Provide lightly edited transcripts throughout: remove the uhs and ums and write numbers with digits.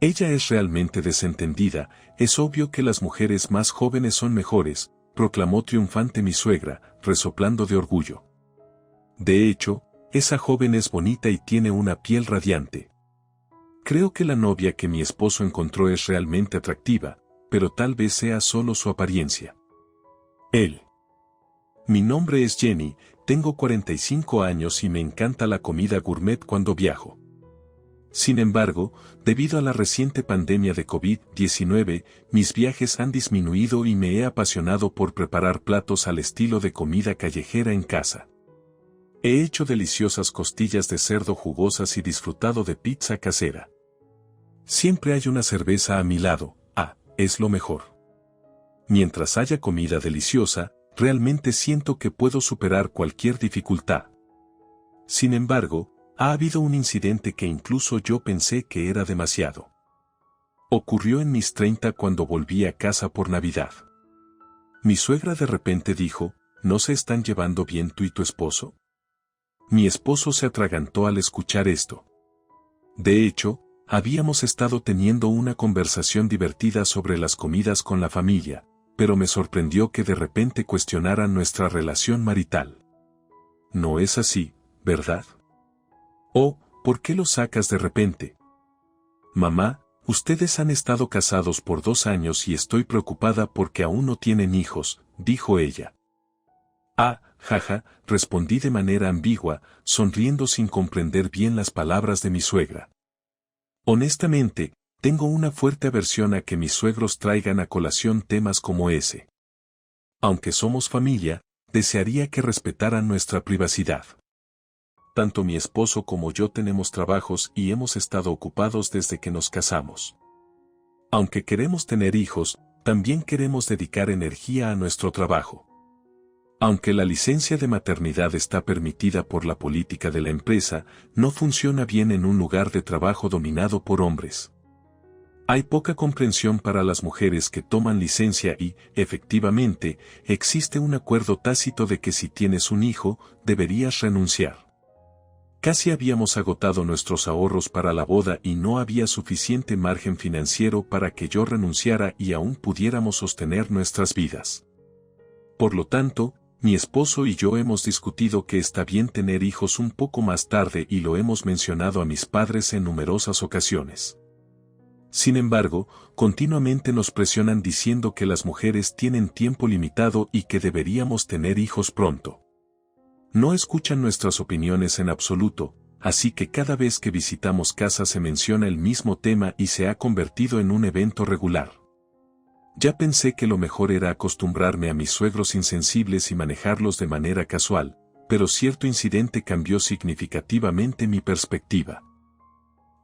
Ella es realmente desentendida, es obvio que las mujeres más jóvenes son mejores, proclamó triunfante mi suegra, resoplando de orgullo. De hecho, esa joven es bonita y tiene una piel radiante. Creo que la novia que mi esposo encontró es realmente atractiva, pero tal vez sea solo su apariencia. Él. Mi nombre es Jenny, tengo 45 años y me encanta la comida gourmet cuando viajo. Sin embargo, debido a la reciente pandemia de COVID-19, mis viajes han disminuido y me he apasionado por preparar platos al estilo de comida callejera en casa. He hecho deliciosas costillas de cerdo jugosas y disfrutado de pizza casera. Siempre hay una cerveza a mi lado, es lo mejor. Mientras haya comida deliciosa, realmente siento que puedo superar cualquier dificultad. Sin embargo, ha habido un incidente que incluso yo pensé que era demasiado. Ocurrió en mis 30 cuando volví a casa por Navidad. Mi suegra de repente dijo, ¿no se están llevando bien tú y tu esposo? Mi esposo se atragantó al escuchar esto. De hecho, habíamos estado teniendo una conversación divertida sobre las comidas con la familia, pero me sorprendió que de repente cuestionaran nuestra relación marital. No es así, ¿verdad? Oh, ¿por qué lo sacas de repente? Mamá, ustedes han estado casados por 2 años y estoy preocupada porque aún no tienen hijos, dijo ella. Jaja, respondí de manera ambigua, sonriendo sin comprender bien las palabras de mi suegra. Honestamente, tengo una fuerte aversión a que mis suegros traigan a colación temas como ese. Aunque somos familia, desearía que respetaran nuestra privacidad. Tanto mi esposo como yo tenemos trabajos y hemos estado ocupados desde que nos casamos. Aunque queremos tener hijos, también queremos dedicar energía a nuestro trabajo. Aunque la licencia de maternidad está permitida por la política de la empresa, no funciona bien en un lugar de trabajo dominado por hombres. Hay poca comprensión para las mujeres que toman licencia y, efectivamente, existe un acuerdo tácito de que si tienes un hijo, deberías renunciar. Casi habíamos agotado nuestros ahorros para la boda y no había suficiente margen financiero para que yo renunciara y aún pudiéramos sostener nuestras vidas. Por lo tanto, mi esposo y yo hemos discutido que está bien tener hijos un poco más tarde y lo hemos mencionado a mis padres en numerosas ocasiones. Sin embargo, continuamente nos presionan diciendo que las mujeres tienen tiempo limitado y que deberíamos tener hijos pronto. No escuchan nuestras opiniones en absoluto, así que cada vez que visitamos casa se menciona el mismo tema y se ha convertido en un evento regular. Ya pensé que lo mejor era acostumbrarme a mis suegros insensibles y manejarlos de manera casual, pero cierto incidente cambió significativamente mi perspectiva.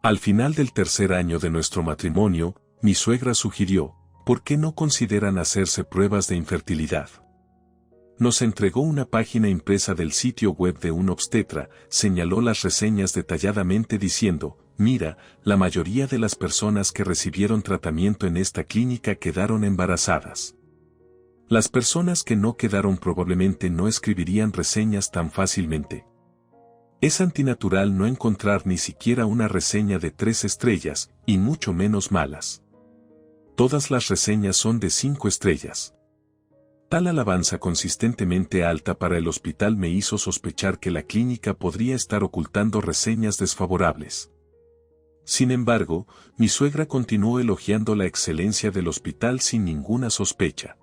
Al final del 3er año de nuestro matrimonio, mi suegra sugirió, ¿por qué no consideran hacerse pruebas de infertilidad? Nos entregó una página impresa del sitio web de un obstetra, señaló las reseñas detalladamente diciendo, mira, la mayoría de las personas que recibieron tratamiento en esta clínica quedaron embarazadas. Las personas que no quedaron probablemente no escribirían reseñas tan fácilmente. Es antinatural no encontrar ni siquiera una reseña de 3 estrellas, y mucho menos malas. Todas las reseñas son de 5 estrellas. Tal alabanza consistentemente alta para el hospital me hizo sospechar que la clínica podría estar ocultando reseñas desfavorables. Sin embargo, mi suegra continuó elogiando la excelencia del hospital sin ninguna sospecha.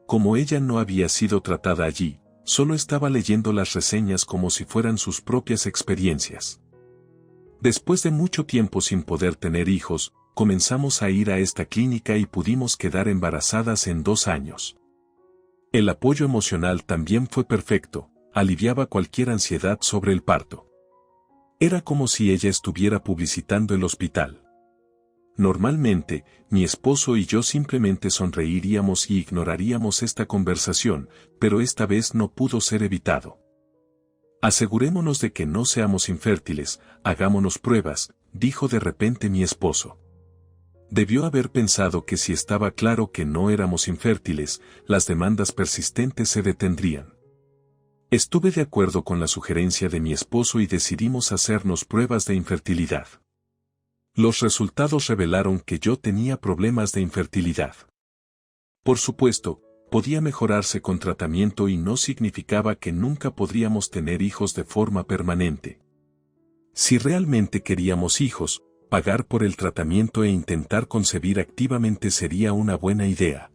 Como ella no había sido tratada allí, solo estaba leyendo las reseñas como si fueran sus propias experiencias. Después de mucho tiempo sin poder tener hijos, comenzamos a ir a esta clínica y pudimos quedar embarazadas en 2 años. El apoyo emocional también fue perfecto, aliviaba cualquier ansiedad sobre el parto. Era como si ella estuviera publicitando el hospital. Normalmente, mi esposo y yo simplemente sonreiríamos y ignoraríamos esta conversación, pero esta vez no pudo ser evitado. Asegurémonos de que no seamos infértiles, hagámonos pruebas, dijo de repente mi esposo. Debió haber pensado que si estaba claro que no éramos infértiles, las demandas persistentes se detendrían. Estuve de acuerdo con la sugerencia de mi esposo y decidimos hacernos pruebas de infertilidad. Los resultados revelaron que yo tenía problemas de infertilidad. Por supuesto, podía mejorarse con tratamiento y no significaba que nunca podríamos tener hijos de forma permanente. Si realmente queríamos hijos, pagar por el tratamiento e intentar concebir activamente sería una buena idea.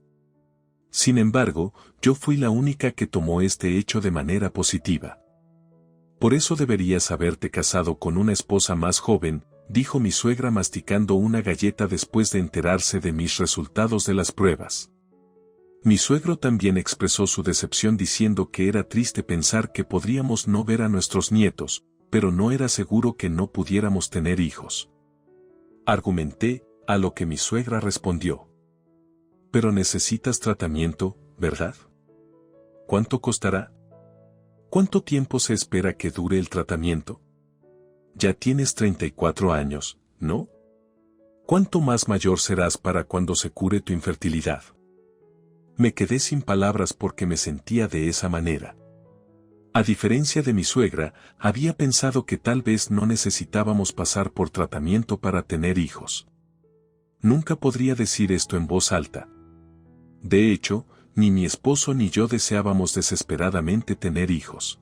Sin embargo, yo fui la única que tomó este hecho de manera positiva. Por eso deberías haberte casado con una esposa más joven, dijo mi suegra masticando una galleta después de enterarse de mis resultados de las pruebas. Mi suegro también expresó su decepción diciendo que era triste pensar que podríamos no ver a nuestros nietos, pero no era seguro que no pudiéramos tener hijos. Argumenté, a lo que mi suegra respondió. Pero necesitas tratamiento, ¿verdad? ¿Cuánto costará? ¿Cuánto tiempo se espera que dure el tratamiento? Ya tienes 34 años, ¿no? ¿Cuánto más mayor serás para cuando se cure tu infertilidad? Me quedé sin palabras porque me sentía de esa manera. A diferencia de mi suegra, había pensado que tal vez no necesitábamos pasar por tratamiento para tener hijos. Nunca podría decir esto en voz alta. De hecho, ni mi esposo ni yo deseábamos desesperadamente tener hijos.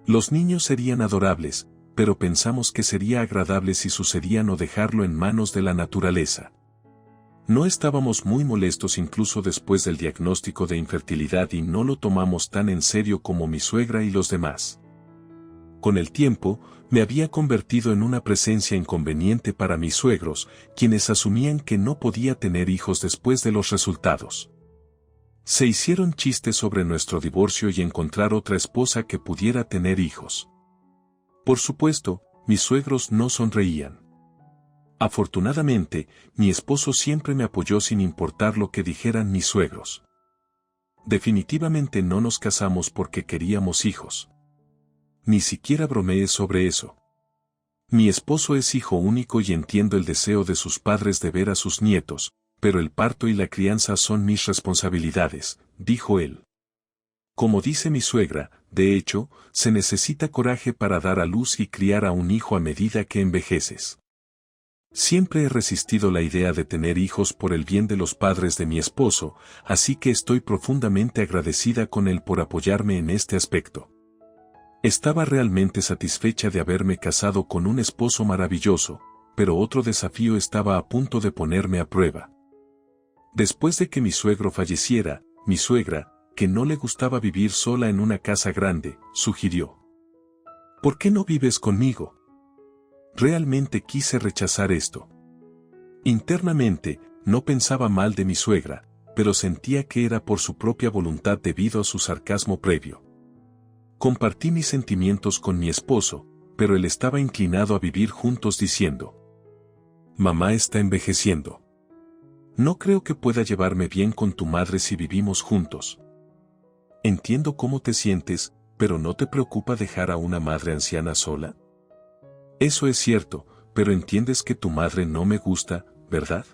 Los niños serían adorables, pero pensamos que sería agradable si sucedían o dejarlo en manos de la naturaleza. No estábamos muy molestos incluso después del diagnóstico de infertilidad y no lo tomamos tan en serio como mi suegra y los demás. Con el tiempo, me había convertido en una presencia inconveniente para mis suegros, quienes asumían que no podía tener hijos después de los resultados. Se hicieron chistes sobre nuestro divorcio y encontrar otra esposa que pudiera tener hijos. Por supuesto, mis suegros no sonreían. Afortunadamente, mi esposo siempre me apoyó sin importar lo que dijeran mis suegros. Definitivamente no nos casamos porque queríamos hijos. Ni siquiera bromeé sobre eso. Mi esposo es hijo único y entiendo el deseo de sus padres de ver a sus nietos, pero el parto y la crianza son mis responsabilidades, dijo él. Como dice mi suegra, de hecho, se necesita coraje para dar a luz y criar a un hijo a medida que envejeces. Siempre he resistido la idea de tener hijos por el bien de los padres de mi esposo, así que estoy profundamente agradecida con él por apoyarme en este aspecto. Estaba realmente satisfecha de haberme casado con un esposo maravilloso, pero otro desafío estaba a punto de ponerme a prueba. Después de que mi suegro falleciera, mi suegra, que no le gustaba vivir sola en una casa grande, sugirió: ¿por qué no vives conmigo? Realmente quise rechazar esto. Internamente, no pensaba mal de mi suegra, pero sentía que era por su propia voluntad debido a su sarcasmo previo. Compartí mis sentimientos con mi esposo, pero él estaba inclinado a vivir juntos diciendo: mamá está envejeciendo. No creo que pueda llevarme bien con tu madre si vivimos juntos. Entiendo cómo te sientes, pero ¿no te preocupa dejar a una madre anciana sola? Eso es cierto, pero entiendes que tu madre no me gusta, ¿verdad?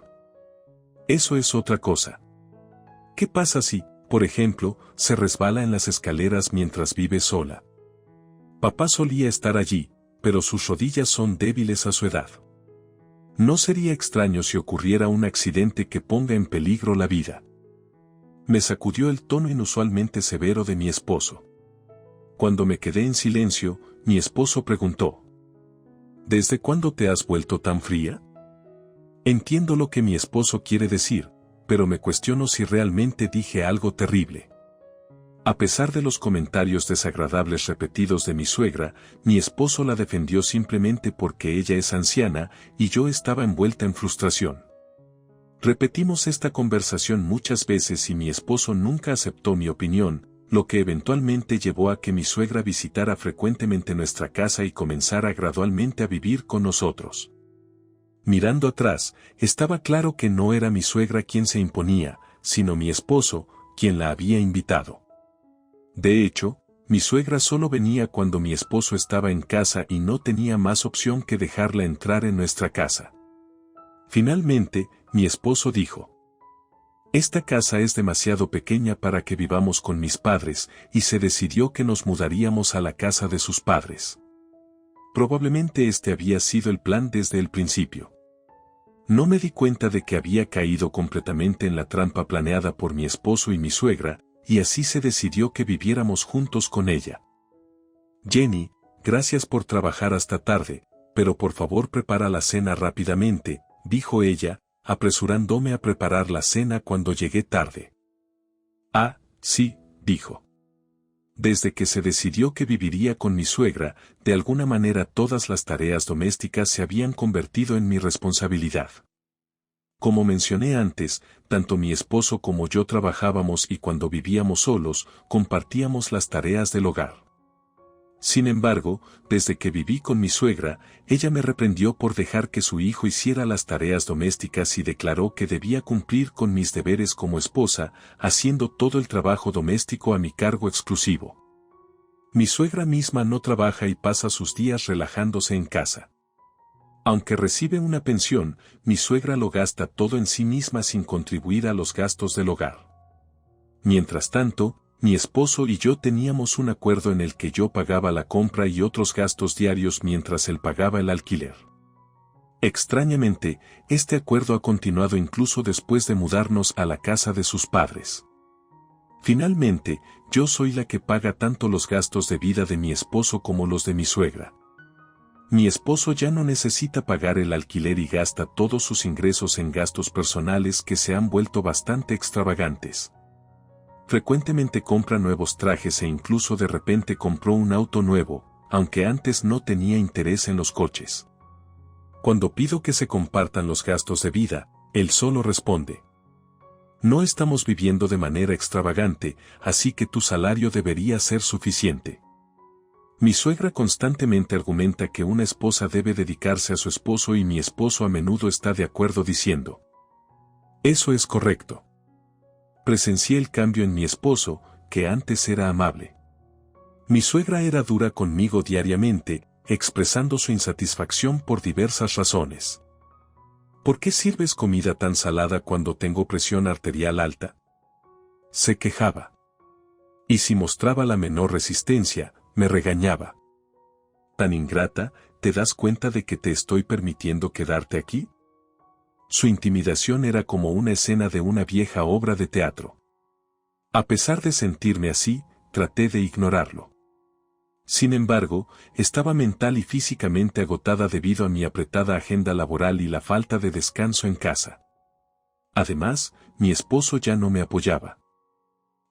Eso es otra cosa. ¿Qué pasa si, por ejemplo, se resbala en las escaleras mientras vive sola? Papá solía estar allí, pero sus rodillas son débiles a su edad. No sería extraño si ocurriera un accidente que ponga en peligro la vida. Me sacudió el tono inusualmente severo de mi esposo. Cuando me quedé en silencio, mi esposo preguntó: ¿desde cuándo te has vuelto tan fría? Entiendo lo que mi esposo quiere decir, pero me cuestiono si realmente dije algo terrible. A pesar de los comentarios desagradables repetidos de mi suegra, mi esposo la defendió simplemente porque ella es anciana y yo estaba envuelta en frustración. Repetimos esta conversación muchas veces y mi esposo nunca aceptó mi opinión, lo que eventualmente llevó a que mi suegra visitara frecuentemente nuestra casa y comenzara gradualmente a vivir con nosotros. Mirando atrás, estaba claro que no era mi suegra quien se imponía, sino mi esposo, quien la había invitado. De hecho, mi suegra solo venía cuando mi esposo estaba en casa y no tenía más opción que dejarla entrar en nuestra casa. Finalmente, mi esposo dijo: esta casa es demasiado pequeña para que vivamos con mis padres, y se decidió que nos mudaríamos a la casa de sus padres. Probablemente este había sido el plan desde el principio. No me di cuenta de que había caído completamente en la trampa planeada por mi esposo y mi suegra, y así se decidió que viviéramos juntos con ella. Jenny, gracias por trabajar hasta tarde, pero por favor prepara la cena rápidamente, dijo ella, apresurándome a preparar la cena cuando llegué tarde. Ah, sí, dijo. Desde que se decidió que viviría con mi suegra, de alguna manera todas las tareas domésticas se habían convertido en mi responsabilidad. Como mencioné antes, tanto mi esposo como yo trabajábamos y cuando vivíamos solos, compartíamos las tareas del hogar. Sin embargo, desde que viví con mi suegra, ella me reprendió por dejar que su hijo hiciera las tareas domésticas y declaró que debía cumplir con mis deberes como esposa, haciendo todo el trabajo doméstico a mi cargo exclusivo. Mi suegra misma no trabaja y pasa sus días relajándose en casa. Aunque recibe una pensión, mi suegra lo gasta todo en sí misma sin contribuir a los gastos del hogar. Mientras tanto, mi esposo y yo teníamos un acuerdo en el que yo pagaba la compra y otros gastos diarios mientras él pagaba el alquiler. Extrañamente, este acuerdo ha continuado incluso después de mudarnos a la casa de sus padres. Finalmente, yo soy la que paga tanto los gastos de vida de mi esposo como los de mi suegra. Mi esposo ya no necesita pagar el alquiler y gasta todos sus ingresos en gastos personales que se han vuelto bastante extravagantes. Frecuentemente compra nuevos trajes e incluso de repente compró un auto nuevo, aunque antes no tenía interés en los coches. Cuando pido que se compartan los gastos de vida, él solo responde: no estamos viviendo de manera extravagante, así que tu salario debería ser suficiente. Mi suegra constantemente argumenta que una esposa debe dedicarse a su esposo y mi esposo a menudo está de acuerdo diciendo: eso es correcto. Presencié el cambio en mi esposo, que antes era amable. Mi suegra era dura conmigo diariamente, expresando su insatisfacción por diversas razones. ¿Por qué sirves comida tan salada cuando tengo presión arterial alta? Se quejaba. Y si mostraba la menor resistencia, me regañaba. ¿Tan ingrata, te das cuenta de que te estoy permitiendo quedarte aquí? Su intimidación era como una escena de una vieja obra de teatro. A pesar de sentirme así, traté de ignorarlo. Sin embargo, estaba mental y físicamente agotada debido a mi apretada agenda laboral y la falta de descanso en casa. Además, mi esposo ya no me apoyaba.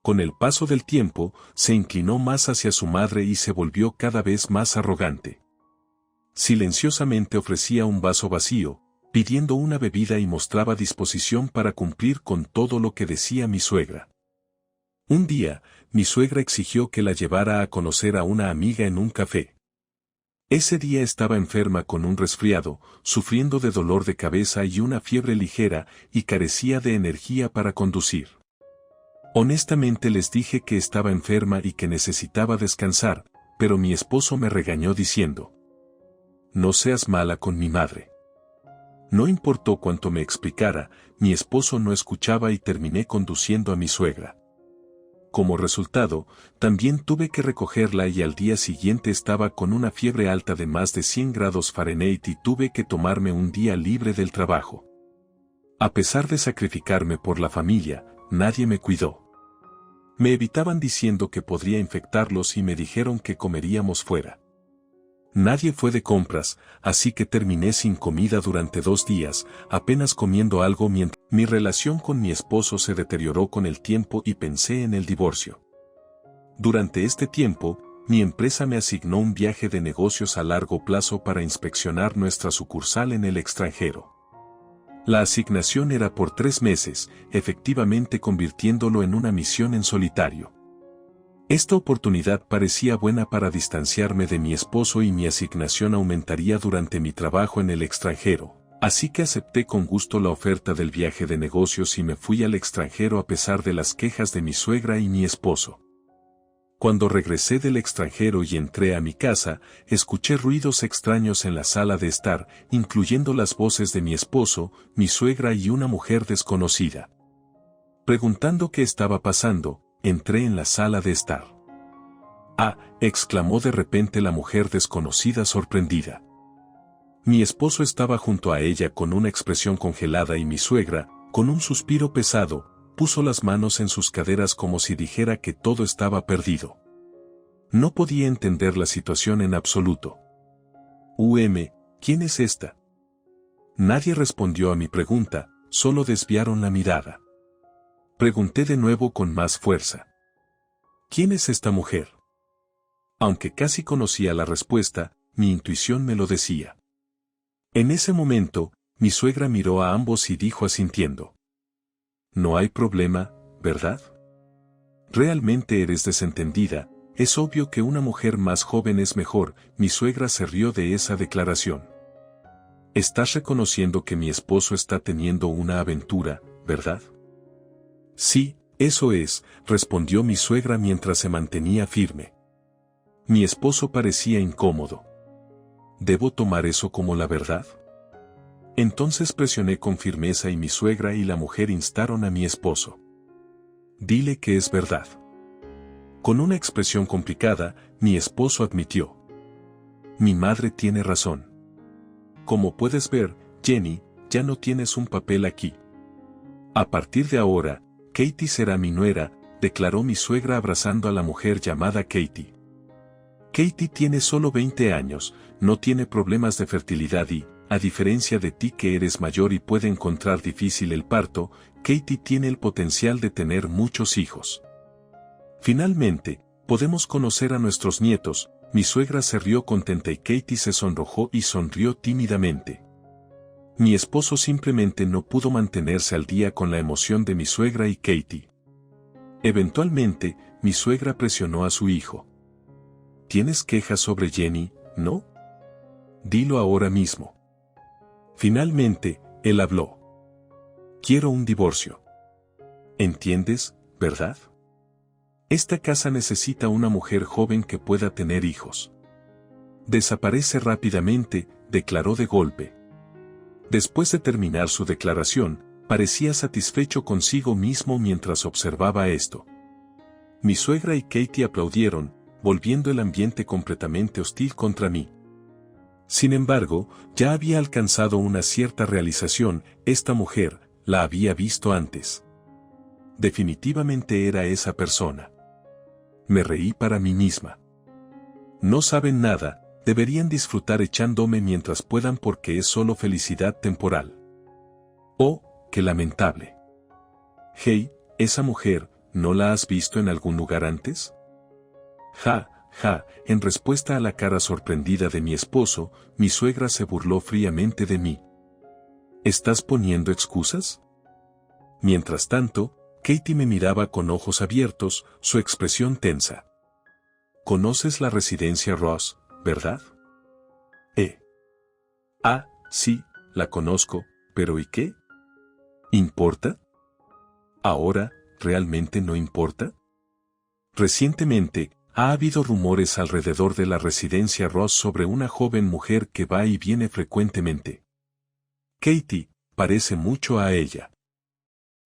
Con el paso del tiempo, se inclinó más hacia su madre y se volvió cada vez más arrogante. Silenciosamente ofrecía un vaso vacío, pidiendo una bebida y mostraba disposición para cumplir con todo lo que decía mi suegra. Un día, mi suegra exigió que la llevara a conocer a una amiga en un café. Ese día estaba enferma con un resfriado, sufriendo de dolor de cabeza y una fiebre ligera, y carecía de energía para conducir. Honestamente les dije que estaba enferma y que necesitaba descansar, pero mi esposo me regañó diciendo: no seas mala con mi madre. No importó cuánto me explicara, mi esposo no escuchaba y terminé conduciendo a mi suegra. Como resultado, también tuve que recogerla y al día siguiente estaba con una fiebre alta de más de 100 grados Fahrenheit y tuve que tomarme un día libre del trabajo. A pesar de sacrificarme por la familia, nadie me cuidó. Me evitaban diciendo que podría infectarlos y me dijeron que comeríamos fuera. Nadie fue de compras, así que terminé sin comida durante 2 días, apenas comiendo algo mientras mi relación con mi esposo se deterioró con el tiempo y pensé en el divorcio. Durante este tiempo, mi empresa me asignó un viaje de negocios a largo plazo para inspeccionar nuestra sucursal en el extranjero. La asignación era por 3 meses, efectivamente convirtiéndolo en una misión en solitario. Esta oportunidad parecía buena para distanciarme de mi esposo y mi asignación aumentaría durante mi trabajo en el extranjero, así que acepté con gusto la oferta del viaje de negocios y me fui al extranjero a pesar de las quejas de mi suegra y mi esposo. Cuando regresé del extranjero y entré a mi casa, escuché ruidos extraños en la sala de estar, incluyendo las voces de mi esposo, mi suegra y una mujer desconocida. Preguntando qué estaba pasando, entré en la sala de estar. ¡Ah!, exclamó de repente la mujer desconocida sorprendida. Mi esposo estaba junto a ella con una expresión congelada y mi suegra, con un suspiro pesado, puso las manos en sus caderas como si dijera que todo estaba perdido. No podía entender la situación en absoluto. ¿Quién es esta? Nadie respondió a mi pregunta, solo desviaron la mirada. Pregunté de nuevo con más fuerza. ¿Quién es esta mujer? Aunque casi conocía la respuesta, mi intuición me lo decía. En ese momento, mi suegra miró a ambos y dijo asintiendo. No hay problema, ¿verdad? Realmente eres desentendida, es obvio que una mujer más joven es mejor, mi suegra se rió de esa declaración. Estás reconociendo que mi esposo está teniendo una aventura, ¿verdad? Sí, eso es, respondió mi suegra mientras se mantenía firme. Mi esposo parecía incómodo. ¿Debo tomar eso como la verdad? Entonces presioné con firmeza y mi suegra y la mujer instaron a mi esposo. Dile que es verdad. Con una expresión complicada, mi esposo admitió. Mi madre tiene razón. Como puedes ver, Jenny, ya no tienes un papel aquí. A partir de ahora, Katie será mi nuera, declaró mi suegra abrazando a la mujer llamada Katie. Katie tiene solo 20 años, no tiene problemas de fertilidad y, a diferencia de ti que eres mayor y puede encontrar difícil el parto, Katie tiene el potencial de tener muchos hijos. Finalmente, podemos conocer a nuestros nietos. Mi suegra se rió contenta y Katie se sonrojó y sonrió tímidamente. Mi esposo simplemente no pudo mantenerse al día con la emoción de mi suegra y Katie. Eventualmente, mi suegra presionó a su hijo. ¿Tienes quejas sobre Jenny, no? Dilo ahora mismo. Finalmente, él habló. Quiero un divorcio. ¿Entiendes, verdad? Esta casa necesita una mujer joven que pueda tener hijos. Desaparece rápidamente, declaró de golpe. Después de terminar su declaración, parecía satisfecho consigo mismo mientras observaba esto. Mi suegra y Katie aplaudieron, volviendo el ambiente completamente hostil contra mí. Sin embargo, ya había alcanzado una cierta realización, esta mujer, la había visto antes. Definitivamente era esa persona. Me reí para mí misma. No saben nada, deberían disfrutar echándome mientras puedan porque es solo felicidad temporal. Oh, qué lamentable. Hey, esa mujer, ¿no la has visto en algún lugar antes? Ja, en respuesta a la cara sorprendida de mi esposo, mi suegra se burló fríamente de mí. ¿Estás poniendo excusas? Mientras tanto, Katie me miraba con ojos abiertos, su expresión tensa. ¿Conoces la residencia Ross, verdad? Sí, la conozco, pero ¿y qué? ¿Importa? ¿Ahora, realmente no importa? Recientemente, ha habido rumores alrededor de la residencia Ross sobre una joven mujer que va y viene frecuentemente. Katie, parece mucho a ella.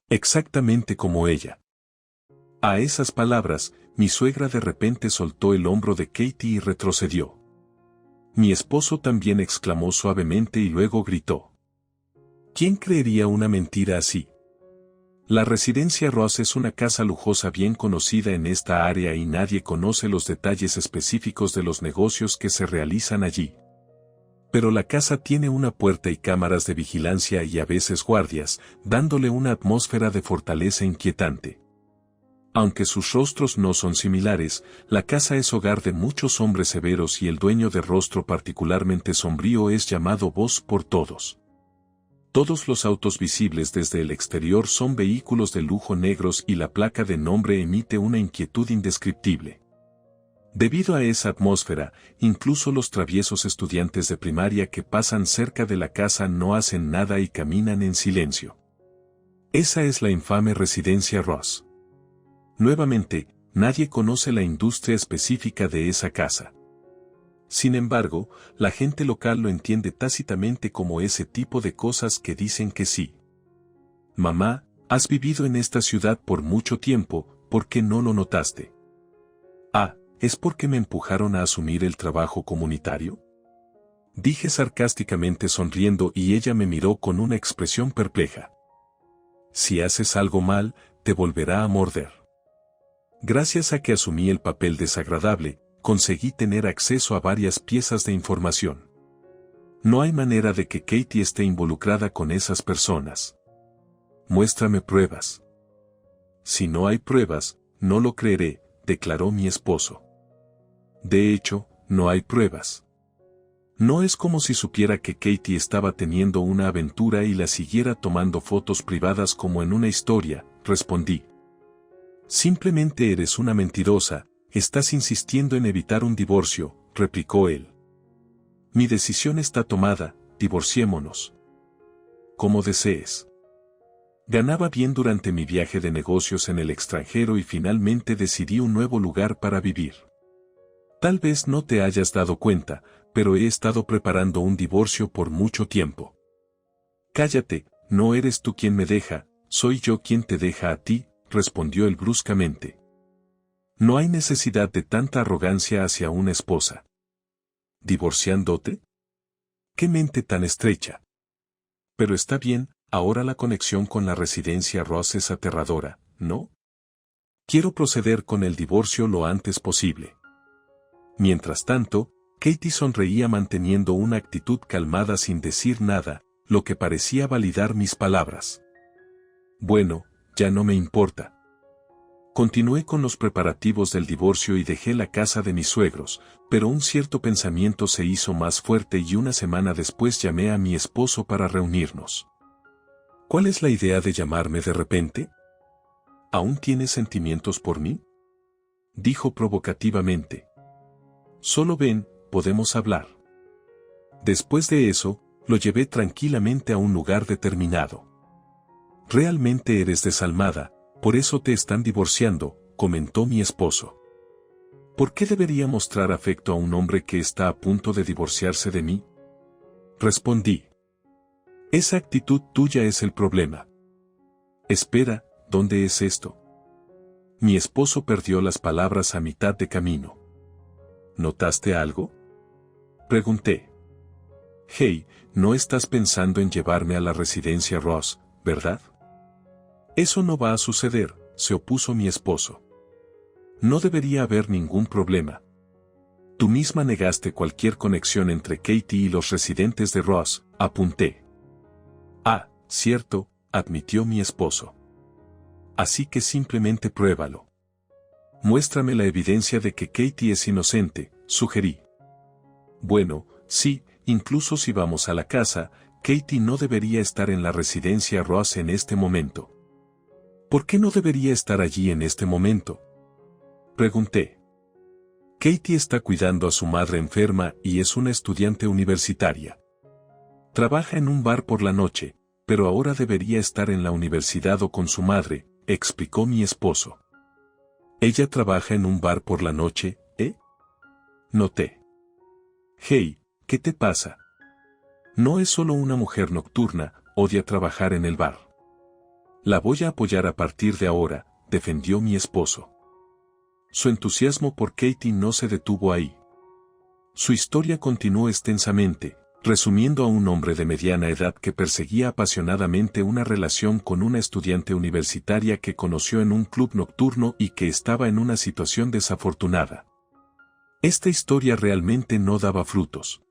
Exactamente como ella. A esas palabras, mi suegra de repente soltó el hombro de Katie y retrocedió. Mi esposo también exclamó suavemente y luego gritó. ¿Quién creería una mentira así? La residencia Ross es una casa lujosa bien conocida en esta área y nadie conoce los detalles específicos de los negocios que se realizan allí. Pero la casa tiene una puerta y cámaras de vigilancia y a veces guardias, dándole una atmósfera de fortaleza inquietante. Aunque sus rostros no son similares, la casa es hogar de muchos hombres severos y el dueño de rostro particularmente sombrío es llamado Boss por todos. Todos los autos visibles desde el exterior son vehículos de lujo negros y la placa de nombre emite una inquietud indescriptible. Debido a esa atmósfera, incluso los traviesos estudiantes de primaria que pasan cerca de la casa no hacen nada y caminan en silencio. Esa es la infame residencia Ross. Nuevamente, nadie conoce la industria específica de esa casa. Sin embargo, la gente local lo entiende tácitamente como ese tipo de cosas que dicen que sí. Mamá, has vivido en esta ciudad por mucho tiempo, ¿por qué no lo notaste? ¿Es porque me empujaron a asumir el trabajo comunitario? Dije sarcásticamente sonriendo y ella me miró con una expresión perpleja. Si haces algo mal, te volverá a morder. Gracias a que asumí el papel desagradable, conseguí tener acceso a varias piezas de información. No hay manera de que Katie esté involucrada con esas personas. Muéstrame pruebas. Si no hay pruebas, no lo creeré, declaró mi esposo. De hecho, no hay pruebas. No es como si supiera que Katie estaba teniendo una aventura y la siguiera tomando fotos privadas como en una historia, respondí. Simplemente eres una mentirosa, estás insistiendo en evitar un divorcio, replicó él. Mi decisión está tomada, divorciémonos. Como desees. Ganaba bien durante mi viaje de negocios en el extranjero y finalmente decidí un nuevo lugar para vivir. Tal vez no te hayas dado cuenta, pero he estado preparando un divorcio por mucho tiempo. Cállate, no eres tú quien me deja, soy yo quien te deja a ti, respondió él bruscamente. No hay necesidad de tanta arrogancia hacia una esposa. ¿Divorciándote? ¡Qué mente tan estrecha! Pero está bien, ahora la conexión con la residencia Ross es aterradora, ¿no? Quiero proceder con el divorcio lo antes posible. Mientras tanto, Katie sonreía manteniendo una actitud calmada sin decir nada, lo que parecía validar mis palabras. Bueno, ya no me importa. Continué con los preparativos del divorcio y dejé la casa de mis suegros, pero un cierto pensamiento se hizo más fuerte y una semana después llamé a mi esposo para reunirnos. ¿Cuál es la idea de llamarme de repente? ¿Aún tienes sentimientos por mí? Dijo provocativamente. Solo ven, podemos hablar. Después de eso, lo llevé tranquilamente a un lugar determinado. Realmente eres desalmada, por eso te están divorciando, comentó mi esposo. ¿Por qué debería mostrar afecto a un hombre que está a punto de divorciarse de mí? Respondí. Esa actitud tuya es el problema. Espera, ¿dónde es esto? Mi esposo perdió las palabras a mitad de camino. ¿Notaste algo? Pregunté. Hey, no estás pensando en llevarme a la residencia Ross, ¿verdad? Eso no va a suceder, se opuso mi esposo. No debería haber ningún problema. Tú misma negaste cualquier conexión entre Katie y los residentes de Ross, apunté. Ah, cierto, admitió mi esposo. Así que simplemente pruébalo. Muéstrame la evidencia de que Katie es inocente, sugerí. Bueno, sí, incluso si vamos a la casa, Katie no debería estar en la residencia Ross en este momento. ¿Por qué no debería estar allí en este momento? Pregunté. Katie está cuidando a su madre enferma y es una estudiante universitaria. Trabaja en un bar por la noche, pero ahora debería estar en la universidad o con su madre, explicó mi esposo. Ella trabaja en un bar por la noche, ¿eh? Noté. Hey, ¿qué te pasa? No es solo una mujer nocturna, odia trabajar en el bar. La voy a apoyar a partir de ahora, defendió mi esposo. Su entusiasmo por Katie no se detuvo ahí. Su historia continuó extensamente, resumiendo a un hombre de mediana edad que perseguía apasionadamente una relación con una estudiante universitaria que conoció en un club nocturno y que estaba en una situación desafortunada. Esta historia realmente no daba frutos.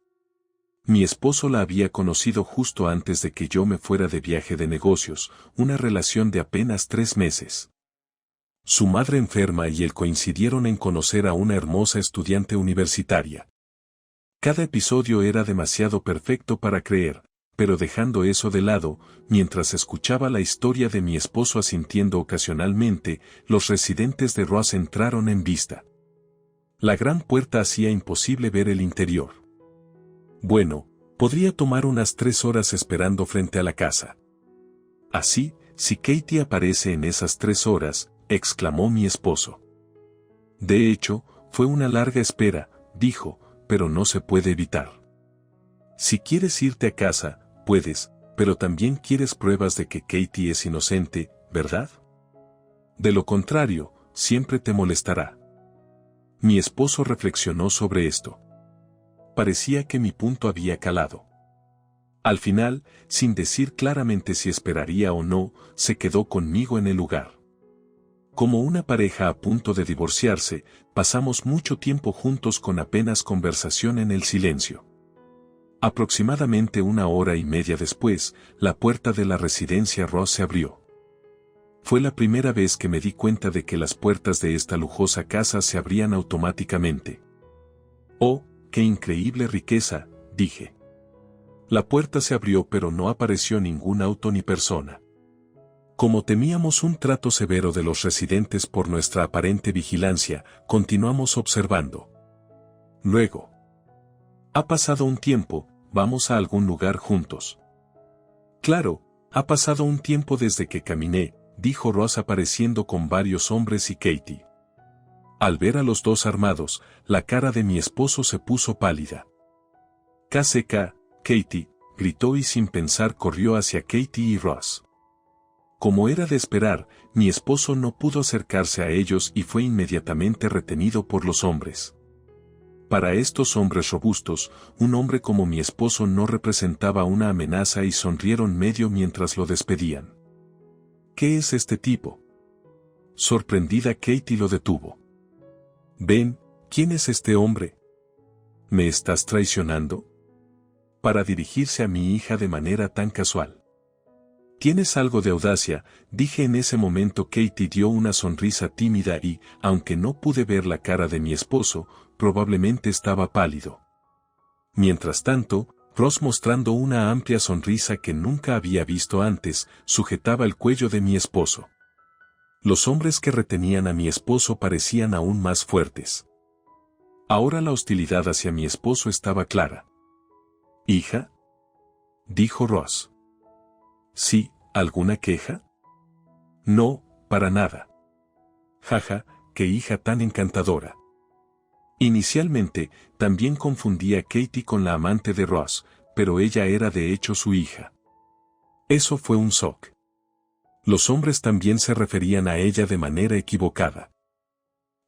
Mi esposo la había conocido justo antes de que yo me fuera de viaje de negocios, una relación de apenas 3 meses. Su madre enferma y él coincidieron en conocer a una hermosa estudiante universitaria. Cada episodio era demasiado perfecto para creer, pero dejando eso de lado, mientras escuchaba la historia de mi esposo asintiendo ocasionalmente, los residentes de Ross entraron en vista. La gran puerta hacía imposible ver el interior. Bueno, podría tomar unas 3 horas esperando frente a la casa. Así, si Katie aparece en esas 3 horas, exclamó mi esposo. De hecho, fue una larga espera, dijo, pero no se puede evitar. Si quieres irte a casa, puedes, pero también quieres pruebas de que Katie es inocente, ¿verdad? De lo contrario, siempre te molestará. Mi esposo reflexionó sobre esto. parecía que mi punto había calado. Al final, sin decir claramente si esperaría o no, se quedó conmigo en el lugar. Como una pareja a punto de divorciarse, pasamos mucho tiempo juntos con apenas conversación en el silencio. Aproximadamente 1 hora y media después, la puerta de la residencia Ross se abrió. Fue la primera vez que me di cuenta de que las puertas de esta lujosa casa se abrían automáticamente. ¡Oh, qué increíble riqueza!, dije. La puerta se abrió pero no apareció ningún auto ni persona. Como temíamos un trato severo de los residentes por nuestra aparente vigilancia, continuamos observando. Luego. Ha pasado un tiempo, vamos a algún lugar juntos. Claro, ha pasado un tiempo desde que caminé, dijo Ross apareciendo con varios hombres y Katie. Al ver a los dos armados, la cara de mi esposo se puso pálida. KCK, Katie, gritó y sin pensar corrió hacia Katie y Ross. Como era de esperar, mi esposo no pudo acercarse a ellos y fue inmediatamente retenido por los hombres. Para estos hombres robustos, un hombre como mi esposo no representaba una amenaza y sonrieron medio mientras lo despedían. ¿Qué es este tipo? Sorprendida, Katie lo detuvo. Ven, ¿quién es este hombre? ¿Me estás traicionando? Para dirigirse a mi hija de manera tan casual. Tienes algo de audacia, dije en ese momento. Katie dio una sonrisa tímida y, aunque no pude ver la cara de mi esposo, probablemente estaba pálido. Mientras tanto, Ross, mostrando una amplia sonrisa que nunca había visto antes, sujetaba el cuello de mi esposo. Los hombres que retenían a mi esposo parecían aún más fuertes. Ahora la hostilidad hacia mi esposo estaba clara. ¿Hija?, dijo Ross. Sí, ¿alguna queja? No, para nada. Jaja, qué hija tan encantadora. Inicialmente, también confundía a Katie con la amante de Ross, pero ella era de hecho su hija. Eso fue un shock. Los hombres también se referían a ella de manera equivocada.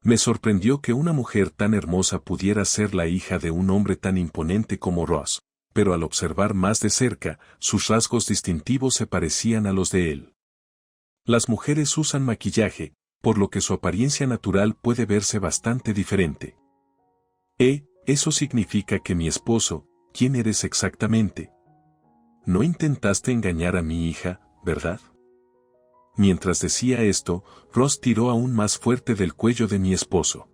Me sorprendió que una mujer tan hermosa pudiera ser la hija de un hombre tan imponente como Ross, pero al observar más de cerca, sus rasgos distintivos se parecían a los de él. Las mujeres usan maquillaje, por lo que su apariencia natural puede verse bastante diferente. Eso significa que mi esposo, ¿quién eres exactamente? No intentaste engañar a mi hija, ¿verdad? Mientras decía esto, Ross tiró aún más fuerte del cuello de mi esposo.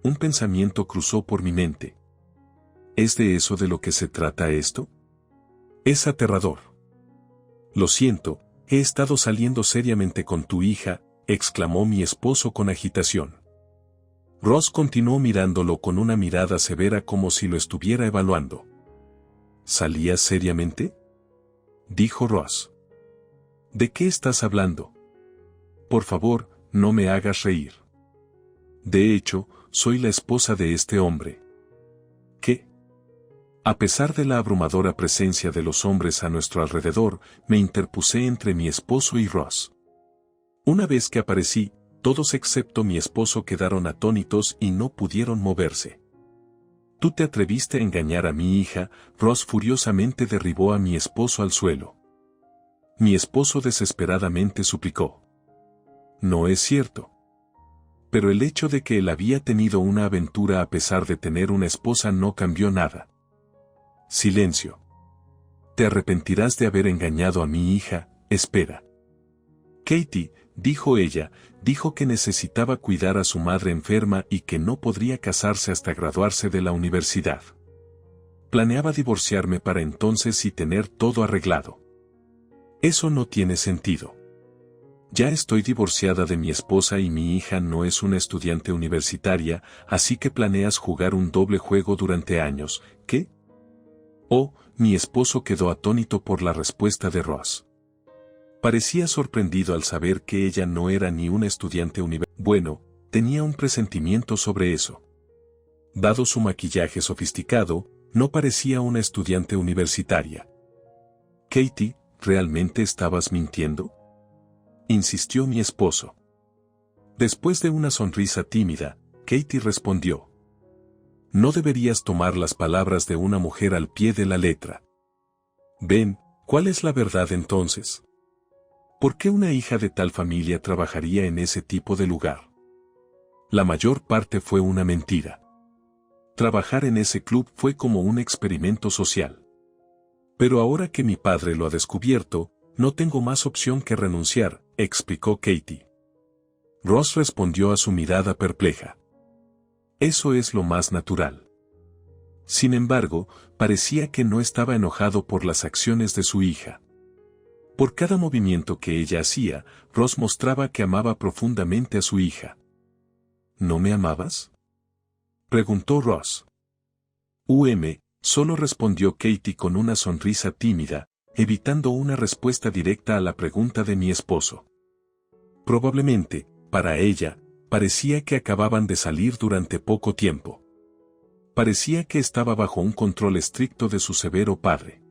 Un pensamiento cruzó por mi mente. ¿Es de eso de lo que se trata esto? Es aterrador. Lo siento, he estado saliendo seriamente con tu hija, exclamó mi esposo con agitación. Ross continuó mirándolo con una mirada severa como si lo estuviera evaluando. ¿Salías seriamente?, dijo Ross. ¿De qué estás hablando? Por favor, no me hagas reír. De hecho, soy la esposa de este hombre. ¿Qué? A pesar de la abrumadora presencia de los hombres a nuestro alrededor, me interpuse entre mi esposo y Ross. Una vez que aparecí, todos excepto mi esposo quedaron atónitos y no pudieron moverse. Tú te atreviste a engañar a mi hija. Ross furiosamente derribó a mi esposo al suelo. Mi esposo desesperadamente suplicó. No es cierto. Pero el hecho de que él había tenido una aventura a pesar de tener una esposa no cambió nada. Silencio. Te arrepentirás de haber engañado a mi hija. Espera. Katie, dijo ella, dijo que necesitaba cuidar a su madre enferma y que no podría casarse hasta graduarse de la universidad. Planeaba divorciarme para entonces y tener todo arreglado. Eso no tiene sentido. Ya estoy divorciada de mi esposa y mi hija no es una estudiante universitaria, así que planeas jugar un doble juego durante años. ¿Qué? Oh, mi esposo quedó atónito por la respuesta de Ross. Parecía sorprendido al saber que ella no era ni una estudiante universitaria. Bueno, tenía un presentimiento sobre eso. Dado su maquillaje sofisticado, no parecía una estudiante universitaria. Katie, ¿realmente estabas mintiendo?, insistió mi esposo. Después de una sonrisa tímida, Katie respondió. No deberías tomar las palabras de una mujer al pie de la letra. Ben, ¿cuál es la verdad entonces? ¿Por qué una hija de tal familia trabajaría en ese tipo de lugar? La mayor parte fue una mentira. Trabajar en ese club fue como un experimento social. Pero ahora que mi padre lo ha descubierto, no tengo más opción que renunciar, explicó Katie. Ross respondió a su mirada perpleja. Eso es lo más natural. Sin embargo, parecía que no estaba enojado por las acciones de su hija. Por cada movimiento que ella hacía, Ross mostraba que amaba profundamente a su hija. ¿No me amabas?, preguntó Ross. Solo respondió Katie con una sonrisa tímida, evitando una respuesta directa a la pregunta de mi esposo. Probablemente, para ella, parecía que acababan de salir durante poco tiempo. Parecía que estaba bajo un control estricto de su severo padre.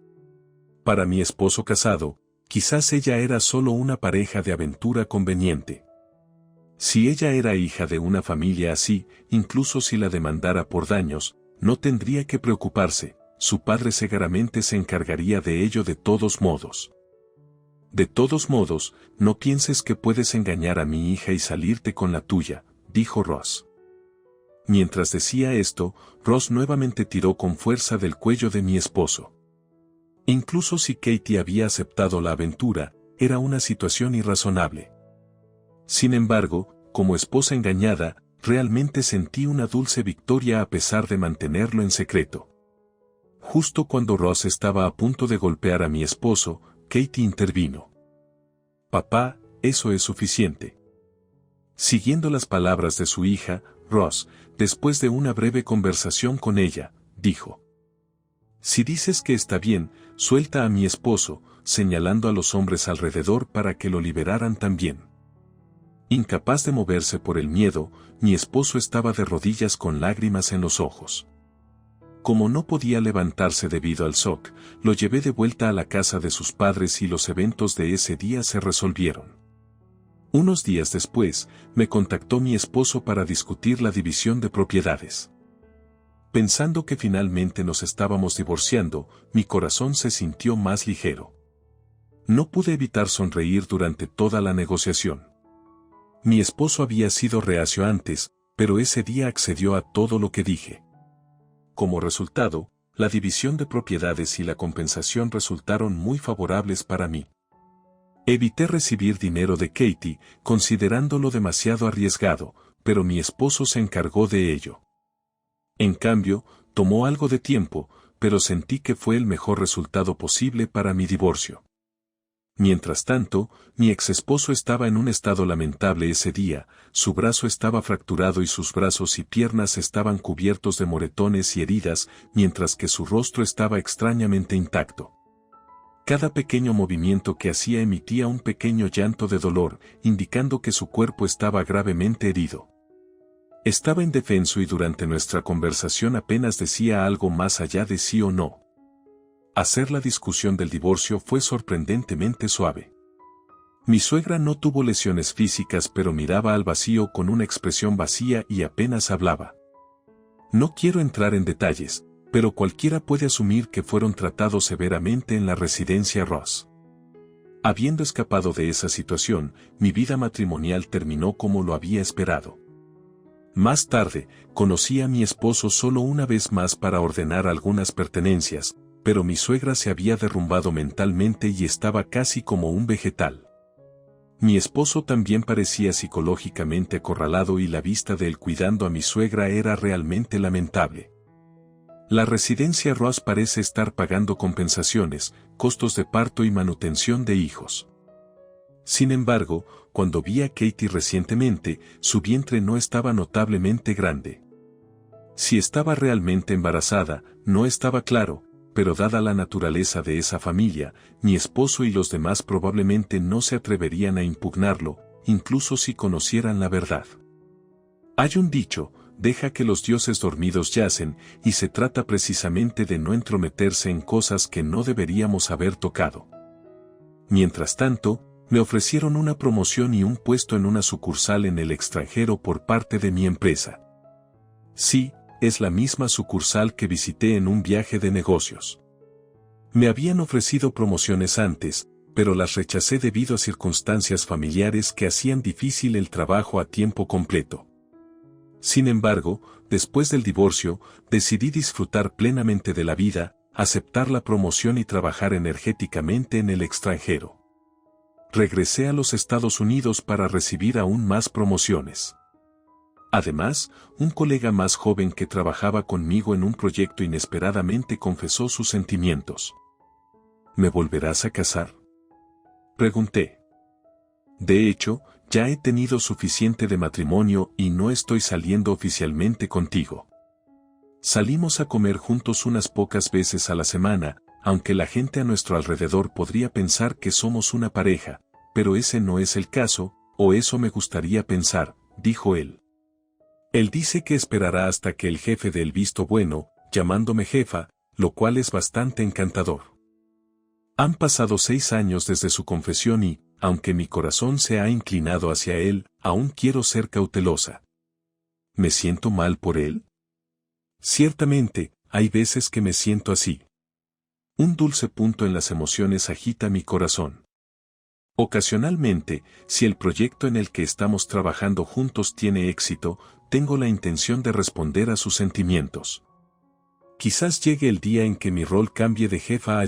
Para mi esposo casado, quizás ella era solo una pareja de aventura conveniente. Si ella era hija de una familia así, incluso si la demandara por daños, no tendría que preocuparse, su padre seguramente se encargaría de ello de todos modos. De todos modos, no pienses que puedes engañar a mi hija y salirte con la tuya, dijo Ross. Mientras decía esto, Ross nuevamente tiró con fuerza del cuello de mi esposo. Incluso si Katie había aceptado la aventura, era una situación irrazonable. Sin embargo, como esposa engañada, realmente sentí una dulce victoria a pesar de mantenerlo en secreto. Justo cuando Ross estaba a punto de golpear a mi esposo, Katie intervino. Papá, eso es suficiente. Siguiendo las palabras de su hija, Ross, después de una breve conversación con ella, dijo: Si dices que está bien, suelta a mi esposo, señalando a los hombres alrededor para que lo liberaran también. Incapaz de moverse por el miedo, mi esposo estaba de rodillas con lágrimas en los ojos. Como no podía levantarse debido al shock, lo llevé de vuelta a la casa de sus padres y los eventos de ese día se resolvieron. Unos días después, me contactó mi esposo para discutir la división de propiedades. Pensando que finalmente nos estábamos divorciando, mi corazón se sintió más ligero. No pude evitar sonreír durante toda la negociación. Mi esposo había sido reacio antes, pero ese día accedió a todo lo que dije. Como resultado, la división de propiedades y la compensación resultaron muy favorables para mí. Evité recibir dinero de Katie, considerándolo demasiado arriesgado, pero mi esposo se encargó de ello. En cambio, tomó algo de tiempo, pero sentí que fue el mejor resultado posible para mi divorcio. Mientras tanto, mi exesposo estaba en un estado lamentable ese día, su brazo estaba fracturado y sus brazos y piernas estaban cubiertos de moretones y heridas, mientras que su rostro estaba extrañamente intacto. Cada pequeño movimiento que hacía emitía un pequeño llanto de dolor, indicando que su cuerpo estaba gravemente herido. Estaba indefenso y durante nuestra conversación apenas decía algo más allá de sí o no. Hacer la discusión del divorcio fue sorprendentemente suave. Mi suegra no tuvo lesiones físicas, pero miraba al vacío con una expresión vacía y apenas hablaba. No quiero entrar en detalles, pero cualquiera puede asumir que fueron tratados severamente en la residencia Ross. Habiendo escapado de esa situación, mi vida matrimonial terminó como lo había esperado. Más tarde, conocí a mi esposo solo una vez más para ordenar algunas pertenencias, pero mi suegra se había derrumbado mentalmente y estaba casi como un vegetal. Mi esposo también parecía psicológicamente acorralado y la vista de él cuidando a mi suegra era realmente lamentable. La residencia Ross parece estar pagando compensaciones, costos de parto y manutención de hijos. Sin embargo, cuando vi a Katie recientemente, su vientre no estaba notablemente grande. Si estaba realmente embarazada, no estaba claro, pero dada la naturaleza de esa familia, mi esposo y los demás probablemente no se atreverían a impugnarlo, incluso si conocieran la verdad. Hay un dicho: deja que los dioses dormidos yacen, y se trata precisamente de no entrometerse en cosas que no deberíamos haber tocado. Mientras tanto, me ofrecieron una promoción y un puesto en una sucursal en el extranjero por parte de mi empresa. Sí, es la misma sucursal que visité en un viaje de negocios. Me habían ofrecido promociones antes, pero las rechacé debido a circunstancias familiares que hacían difícil el trabajo a tiempo completo. Sin embargo, después del divorcio, decidí disfrutar plenamente de la vida, aceptar la promoción y trabajar energéticamente en el extranjero. Regresé a los Estados Unidos para recibir aún más promociones. Además, un colega más joven que trabajaba conmigo en un proyecto inesperadamente confesó sus sentimientos. ¿Me volverás a casar?, pregunté. De hecho, ya he tenido suficiente de matrimonio y no estoy saliendo oficialmente contigo. Salimos a comer juntos unas pocas veces a la semana, aunque la gente a nuestro alrededor podría pensar que somos una pareja, pero ese no es el caso, o eso me gustaría pensar, dijo él. Él dice que esperará hasta que el jefe dé el visto bueno, llamándome jefa, lo cual es bastante encantador. Han pasado 6 años desde su confesión y, aunque mi corazón se ha inclinado hacia él, aún quiero ser cautelosa. ¿Me siento mal por él? Ciertamente, hay veces que me siento así. Un dulce punto en las emociones agita mi corazón. Ocasionalmente, si el proyecto en el que estamos trabajando juntos tiene éxito, tengo la intención de responder a sus sentimientos. Quizás llegue el día en que mi rol cambie de jefa a